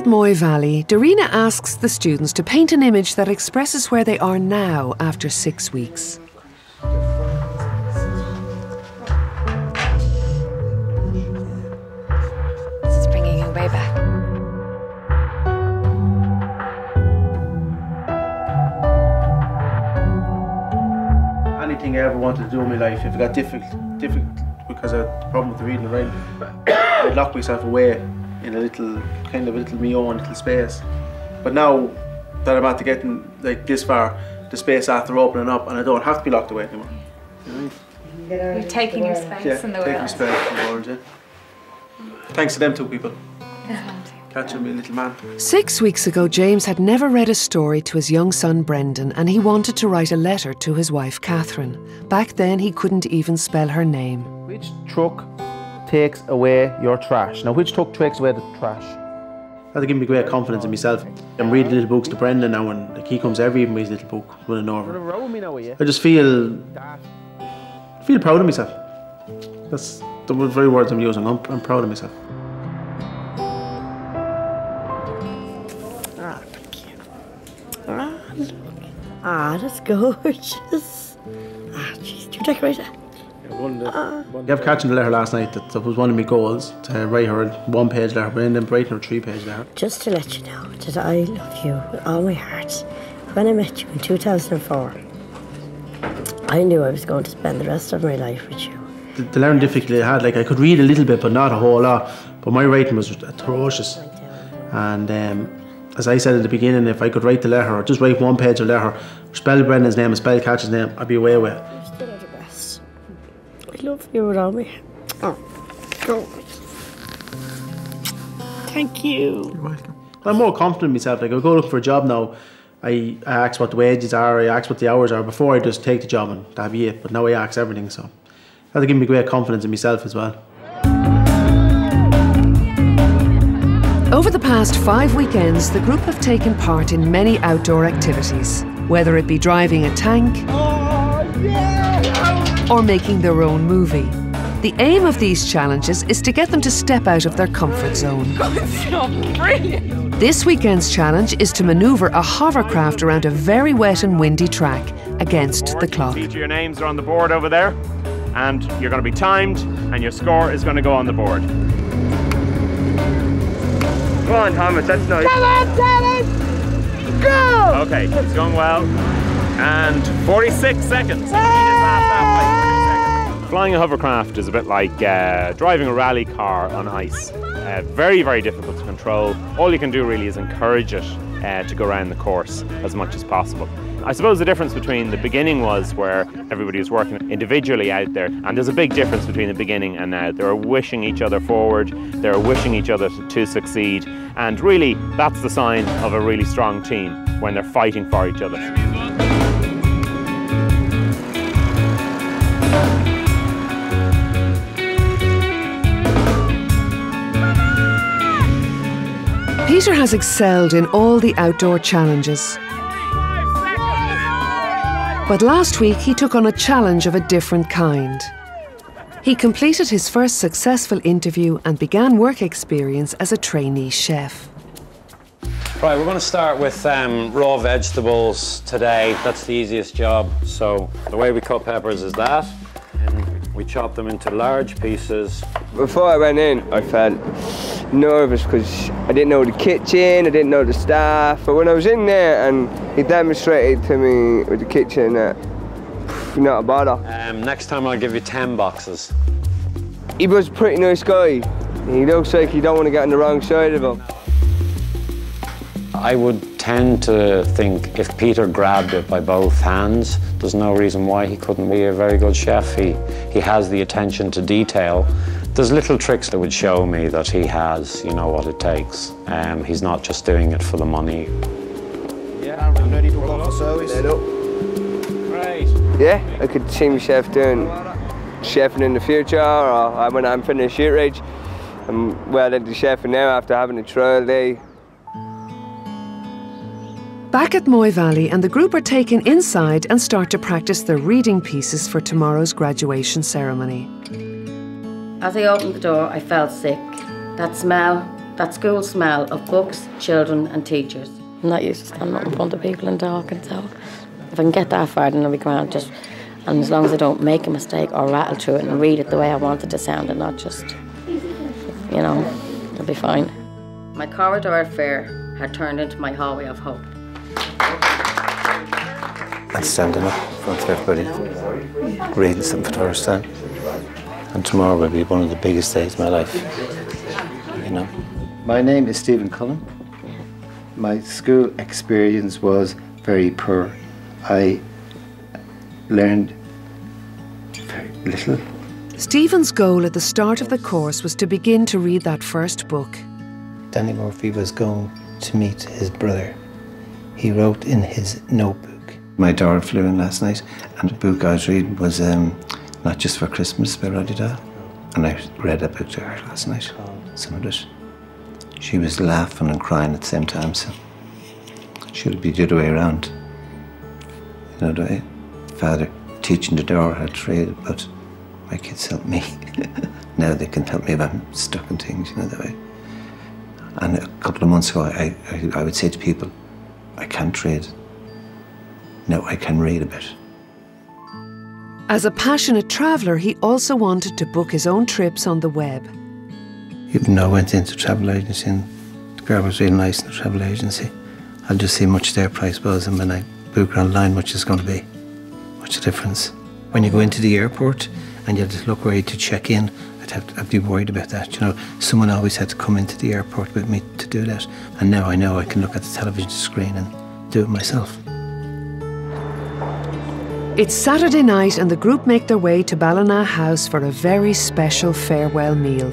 at Moy Valley, Darina asks the students to paint an image that expresses where they are now after 6 weeks. This is bringing you way back. Anything I ever wanted to do in my life, if it got difficult because I had a problem with the reading and writing, I'd lock myself away in a little, my own little space. But now that I'm at getting like this far, the space after opening up, and I don't have to be locked away anymore. You know what I mean? You're taking your space in the world. Taking space in the world, yeah. Thanks to them two people. Catching me, little man. 6 weeks ago, James had never read a story to his young son Brendan, and he wanted to write a letter to his wife Catherine. Back then, he couldn't even spell her name. Which truck takes away your trash? Now, which truck takes away the trash? That'll give me great confidence in myself. I'm reading little books to Brendan now, and like, he comes every evening with his little book running over. I just feel proud of myself. That's the very words I'm using. I'm proud of myself. Ah, that's gorgeous. Ah, jeez, do you decorate that? You have catching the letter last night. That was one of my goals, to write her a one-page letter, and then write her a 3-page letter. Just to let you know that I love you with all my heart. When I met you in 2004, I knew I was going to spend the rest of my life with you. The learning difficulty I had, like I could read a little bit, but not a whole lot. But my writing was atrocious. And as I said at the beginning, if I could write the letter, or just write one page of letter, spell Brendan's name and spell Catch's name, I'd be away with it. You're still the best. I love you with all my heart. Oh, go. Thank you. You're welcome. I'm more confident in myself. Like, I go look for a job now, I ask what the wages are, I ask what the hours are. Before I just take the job and that'd be it. But now I ask everything, so that'll give me great confidence in myself as well. Over the past 5 weekends, the group have taken part in many outdoor activities, whether it be driving a tank or making their own movie. The aim of these challenges is to get them to step out of their comfort zone. Brilliant! This weekend's challenge is to manoeuvre a hovercraft around a very wet and windy track against the clock. Each of your names are on the board over there, and you're going to be timed, and your score is going to go on the board. Come on, Thomas, that's nice. Come on, Thomas! Go! Okay, it's going well. And 46 seconds. Flying a hovercraft is a bit like driving a rally car on ice. Very, very difficult to control. All you can do really is encourage it to go around the course as much as possible. I suppose the difference between the beginning was where everybody was working individually out there, and there's a big difference between the beginning and now. They're wishing each other forward, they're wishing each other to succeed, and really that's the sign of a really strong team, when they're fighting for each other. Peter has excelled in all the outdoor challenges. But last week he took on a challenge of a different kind. He completed his first successful interview and began work experience as a trainee chef. Right, we're going to start with raw vegetables today. That's the easiest job. So the way we cut peppers is that, and we chop them into large pieces. Before I went in, I felt nervous because I didn't know the kitchen, I didn't know the staff. But when I was in there and he demonstrated to me with the kitchen that not a bother. Next time I'll give you 10 boxes. He was a pretty nice guy. He looks like you don't want to get on the wrong side of him. I would tend to think if Peter grabbed it by both hands, there's no reason why he couldn't be a very good chef. He has the attention to detail. There's little tricks that would show me that he has, you know, what it takes. He's not just doing it for the money. Yeah, I'm ready to go for service. Right. Yeah, I could see myself doing chefing in the future, or when I'm finished shoot range. I'm well into chefing now after having a trial day. Back at Moy Valley, and the group are taken inside and start to practice their reading pieces for tomorrow's graduation ceremony. As I opened the door, I felt sick. That smell, that school smell of books, children and teachers. I'm not used to standing up in front of people and talking, so if I can get that far, then I'll be grand. And as long as I don't make a mistake or rattle through it and read it the way I want it to sound and not just, you know, I'll be fine. My corridor at fair had turned into my hallway of hope. And standing up in front of everybody, reading something for the first time. And tomorrow will be one of the biggest days of my life, you know. My name is Stephen Cullen. My school experience was very poor. I learned very little. Stephen's goal at the start of the course was to begin to read that first book. Danny Murphy was going to meet his brother. He wrote in his notebook. My daughter flew in last night, and the book I was reading was Not Just for Christmas by Roddy Doyle. And I read that book to her last night, some of it. She was laughing and crying at the same time, so it should be the other way around. You know, the father teaching the daughter how to read, but my kids help me. Now they can help me if I'm stuck in things, you know, that way. And a couple of months ago, I would say to people, I can't read. Now I can read a bit. As a passionate traveller, he also wanted to book his own trips on the web. Even though I went into a travel agency and the girl was really nice in the travel agency, I'll just see how much their price was, and when I book online, much is going to be. What's the difference? When you go into the airport and you have to look where to check in, I'd be worried about that. You know, someone always had to come into the airport with me to do that. And now I know I can look at the television screen and do it myself. It's Saturday night and the group make their way to Ballina House for a very special farewell meal.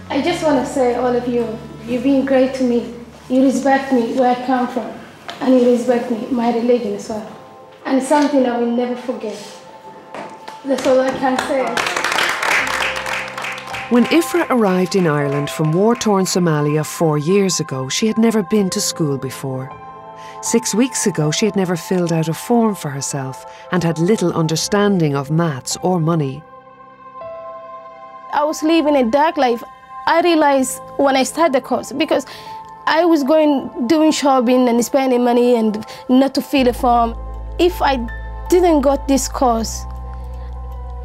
I just want to say, all of you, you've been great to me. You respect me where I come from, and you respect me, my religion as well. And it's something I will never forget. That's all I can say. When Ifra arrived in Ireland from war-torn Somalia 4 years ago, she had never been to school before. 6 weeks ago, she had never filled out a form for herself and had little understanding of maths or money. I was living a dark life. I realized when I started the course, because I was doing shopping and spending money and not to fill a form. If I didn't got this course,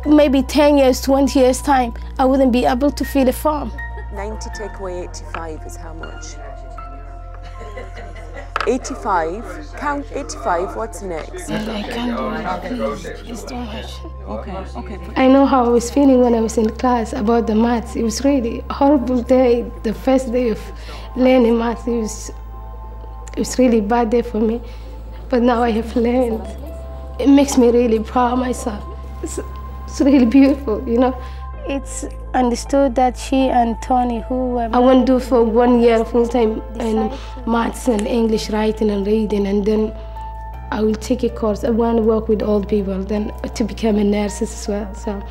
maybe 10 years, 20 years time, I wouldn't be able to fill a form. 90 take away 85 is how much? 85, count 85, what's next? I can't do it. It's too much. Okay. I know how I was feeling when I was in class about the maths. It was really a horrible day, the first day of learning maths. It was really a bad day for me. But now I have learned. It makes me really proud of myself. It's really beautiful, you know. It's understood that she and Tony, who I want to do for 1 year full-time in maths and English writing and reading, and then I will take a course. I want to work with old people, then to become a nurse as well. So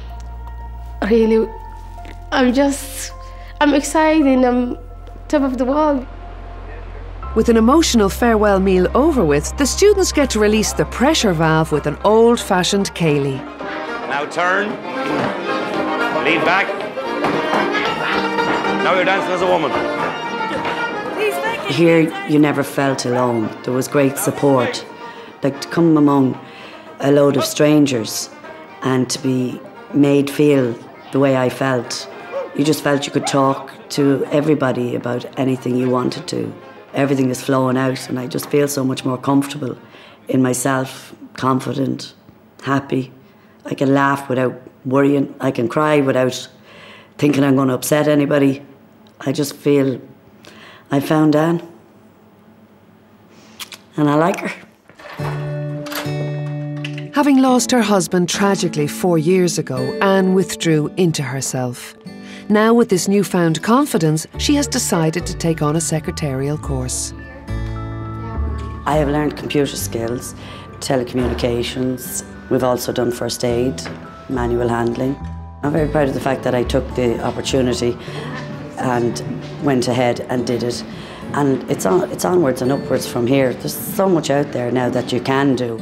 really, I'm excited and I'm top of the world. With an emotional farewell meal over with, the students get to release the pressure valve with an old-fashioned ceilidh. Now turn, lean back. Now you're dancing as a woman. Here you never felt alone. There was great support. Like to come among a load of strangers and to be made feel the way I felt. You just felt you could talk to everybody about anything you wanted to. Everything is flowing out and I just feel so much more comfortable in myself, confident, happy. I can laugh without worrying. I can cry without thinking I'm going to upset anybody. I just feel I found Anne. And I like her. Having lost her husband tragically 4 years ago, Anne withdrew into herself. Now, with this newfound confidence, she has decided to take on a secretarial course. I have learned computer skills, telecommunications. We've also done first aid, manual handling. I'm very proud of the fact that I took the opportunity and went ahead and did it. And it's onwards and upwards from here. There's so much out there now that you can do.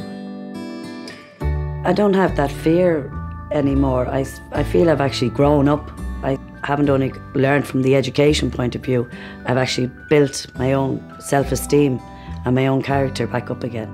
I don't have that fear anymore. I feel I've actually grown up. I haven't only learned from the education point of view, I've actually built my own self-esteem and my own character back up again.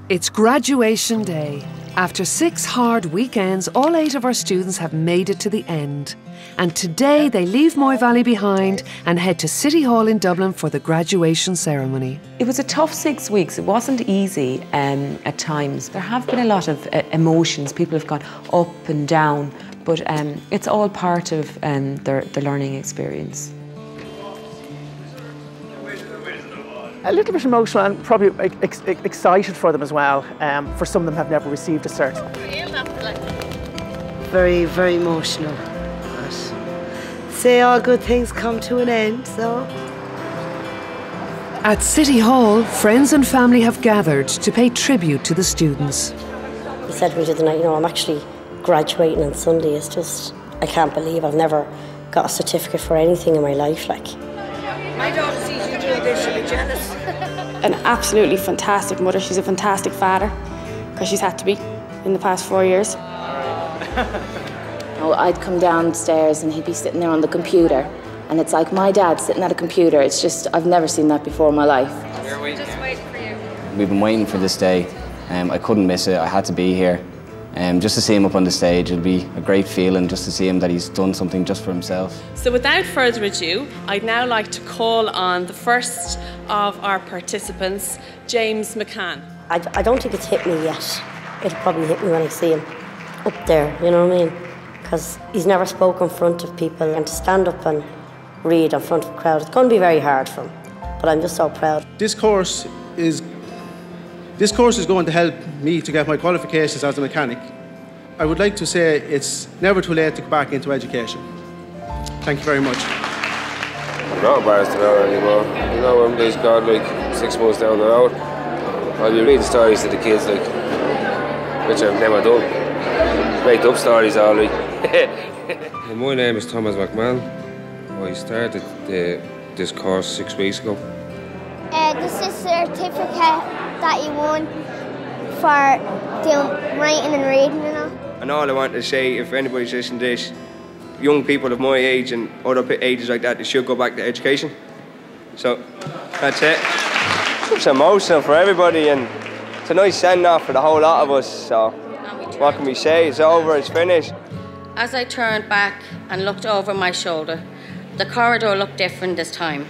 It's graduation day. After 6 hard weekends, all 8 of our students have made it to the end. And today they leave Moy Valley behind and head to City Hall in Dublin for the graduation ceremony. It was a tough 6 weeks. It wasn't easy at times. There have been a lot of emotions. People have gone up and down, but it's all part of the learning experience. A little bit emotional and probably excited for them as well. For some of them have never received a cert. Very, very emotional. But say all good things come to an end, so. At City Hall, friends and family have gathered to pay tribute to the students. He said to me the other night, you know, I'm actually graduating on Sunday. It's just, I can't believe I've never got a certificate for anything in my life, like. My daughter sees you doing this, she'll be jealous. An absolutely fantastic mother. She's a fantastic father, because she's had to be in the past 4 years. Oh, I'd come downstairs and he'd be sitting there on the computer, and it's like my dad sitting at a computer. It's just, I've never seen that before in my life. Just waiting for you. We've been waiting for this day. I couldn't miss it. I had to be here. Just to see him up on the stage, it'll be a great feeling just to see him that he's done something just for himself. So without further ado, I'd now like to call on the first of our participants, James McCann. I don't think it's hit me yet. It'll probably hit me when I see him up there, you know what I mean? Because he's never spoken in front of people, and to stand up and read in front of a crowd, it's going to be very hard for him. But I'm just so proud. This course is going to help me to get my qualifications as a mechanic. I would like to say it's never too late to go back into education. Thank you very much. I'm not embarrassed about it anymore. You know, when they've got like 6 months down the road, I'll be reading stories to the kids, like, which I've never done. Make up stories all week. My name is Thomas McMahon. I started this course 6 weeks ago. This is a certificate that you won for doing writing and reading, you know. And all I want to say, if anybody's listening to this, young people of my age and other ages like that, they should go back to education. So, that's it. It's emotional for everybody, and it's a nice send-off for the whole lot of us, so what can we say? It's over, it's finished. As I turned back and looked over my shoulder, the corridor looked different this time.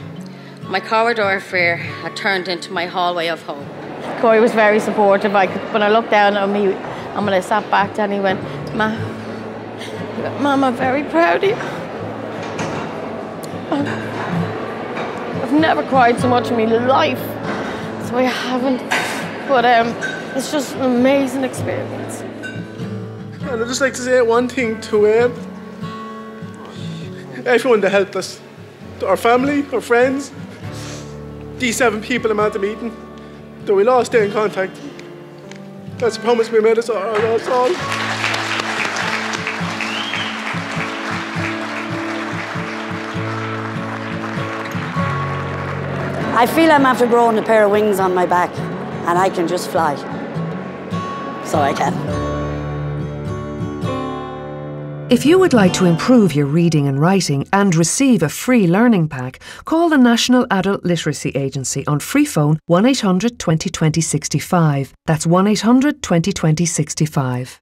My corridor of fear had turned into my hallway of hope. Corey was very supportive. When I looked down at me and when I sat back down, he went, Mum, I'm very proud of you. I've never cried so much in my life, so I haven't. But it's just an amazing experience. And I'd just like to say one thing to everyone that helped us, to our family, our friends, these 7 people I'm at the meeting, that we'll all stay in contact. That's a promise we made us all. I feel I'm after growing a pair of wings on my back, and I can just fly. So I can. If you would like to improve your reading and writing and receive a free learning pack, call the National Adult Literacy Agency on free phone 1800 20 20 65. That's 1800 20 20 65.